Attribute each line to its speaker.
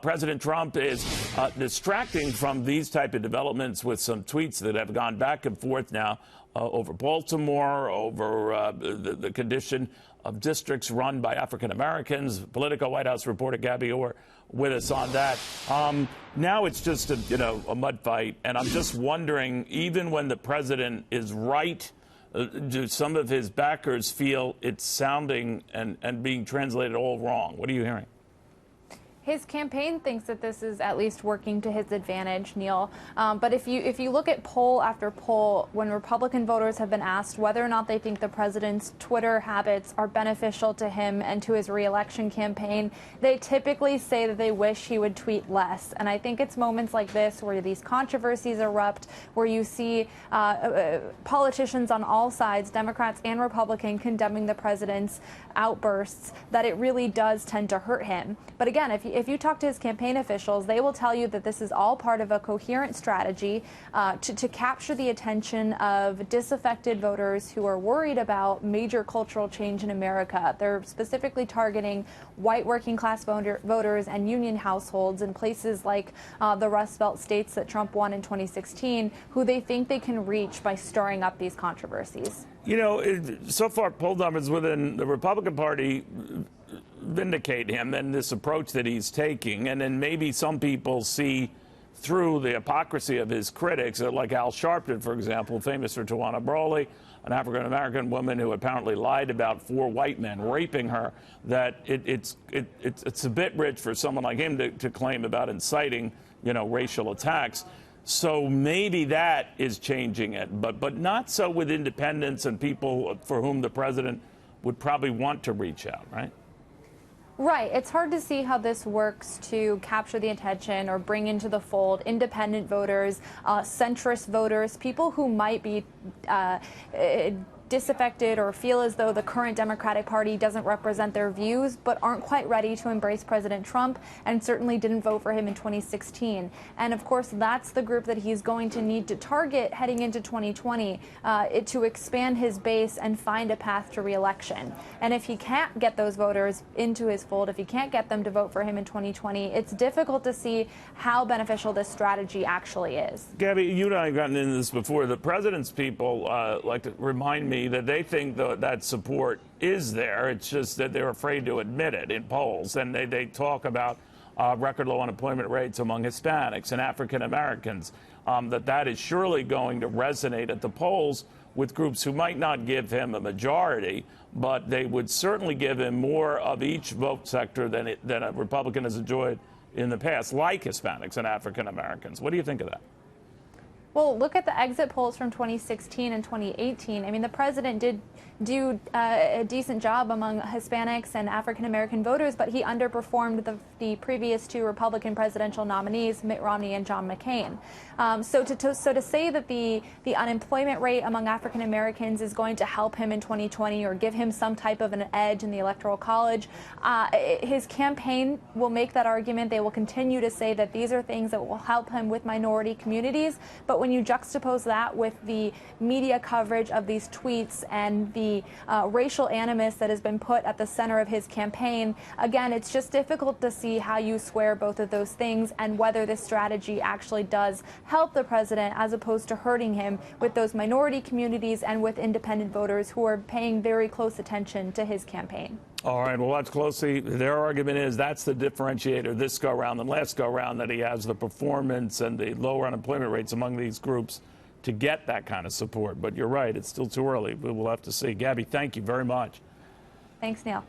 Speaker 1: President Trump is distracting from these type of developments with some tweets that have gone back and forth now over Baltimore, over the condition of districts run by African Americans. Politico White House reporter Gabby Orr with us on that. Now it's just a mud fight, and I'm just wondering, even when the president is right, do some of his backers feel it's sounding and being translated all wrong? What are you hearing?
Speaker 2: His campaign thinks that this is at least working to his advantage, Neil. But if you look at poll after poll, when Republican voters have been asked whether or not they think the president's Twitter habits are beneficial to him and to his re-election campaign, they typically say that they wish he would tweet less. And I think it's moments like this where these controversies erupt, where you see politicians on all sides, Democrats and Republican, condemning the president's outbursts, that it really does tend to hurt him. But again, if you talk to his campaign officials, they will tell you that this is all part of a coherent strategy to capture the attention of disaffected voters who are worried about major cultural change in America. They're specifically targeting white working class voters and union households in places like the Rust Belt states that Trump won in 2016, who they think they can reach by stirring up these controversies.
Speaker 1: You know, so far poll numbers within the Republican Party vindicate him and this approach that he's taking, and then maybe some people see through the hypocrisy of his critics, like Al Sharpton, for example, famous for Tawana Brawley, an African-American woman who apparently lied about 4 white men raping her, that it's a bit rich for someone like him to claim about inciting, racial attacks. So maybe that is changing it, but not so with independents and people for whom the president would probably want to reach out, right?
Speaker 2: Right. It's hard to see how this works to capture the attention or bring into the fold independent voters, centrist voters, people who might be disaffected or feel as though the current Democratic Party doesn't represent their views, but aren't quite ready to embrace President Trump and certainly didn't vote for him in 2016. And of course, that's the group that he's going to need to target heading into 2020 to expand his base and find a path to re-election. And if he can't get those voters into his fold, if he can't get them to vote for him in 2020, it's difficult to see how beneficial this strategy actually is.
Speaker 1: Gabby, you and I have gotten into this before. The president's people like to remind me that they think that support is there. It's just that they're afraid to admit it in polls. And they talk about record low unemployment rates among Hispanics and African Americans, that is surely going to resonate at the polls with groups who might not give him a majority, but they would certainly give him more of each vote sector than a Republican has enjoyed in the past, like Hispanics and African Americans. What do you think of that?
Speaker 2: Well, look at the exit polls from 2016 and 2018. I mean, the president did do a decent job among Hispanics and African-American voters, but he underperformed the previous 2 Republican presidential nominees, Mitt Romney and John McCain. So to say that the unemployment rate among African-Americans is going to help him in 2020 or give him some type of an edge in the Electoral College, his campaign will make that argument. They will continue to say that these are things that will help him with minority communities. But when you juxtapose that with the media coverage of these tweets and the racial animus that has been put at the center of his campaign, again, it's just difficult to see how you square both of those things and whether this strategy actually does help the president as opposed to hurting him with those minority communities and with independent voters who are paying very close attention to his campaign.
Speaker 1: All right, we'll watch closely. Their argument is that's the differentiator this go-round and last go-round, that he has the performance and the lower unemployment rates among these groups to get that kind of support. But you're right, it's still too early. We will have to see. Gabby, thank you very much.
Speaker 2: Thanks, Neil.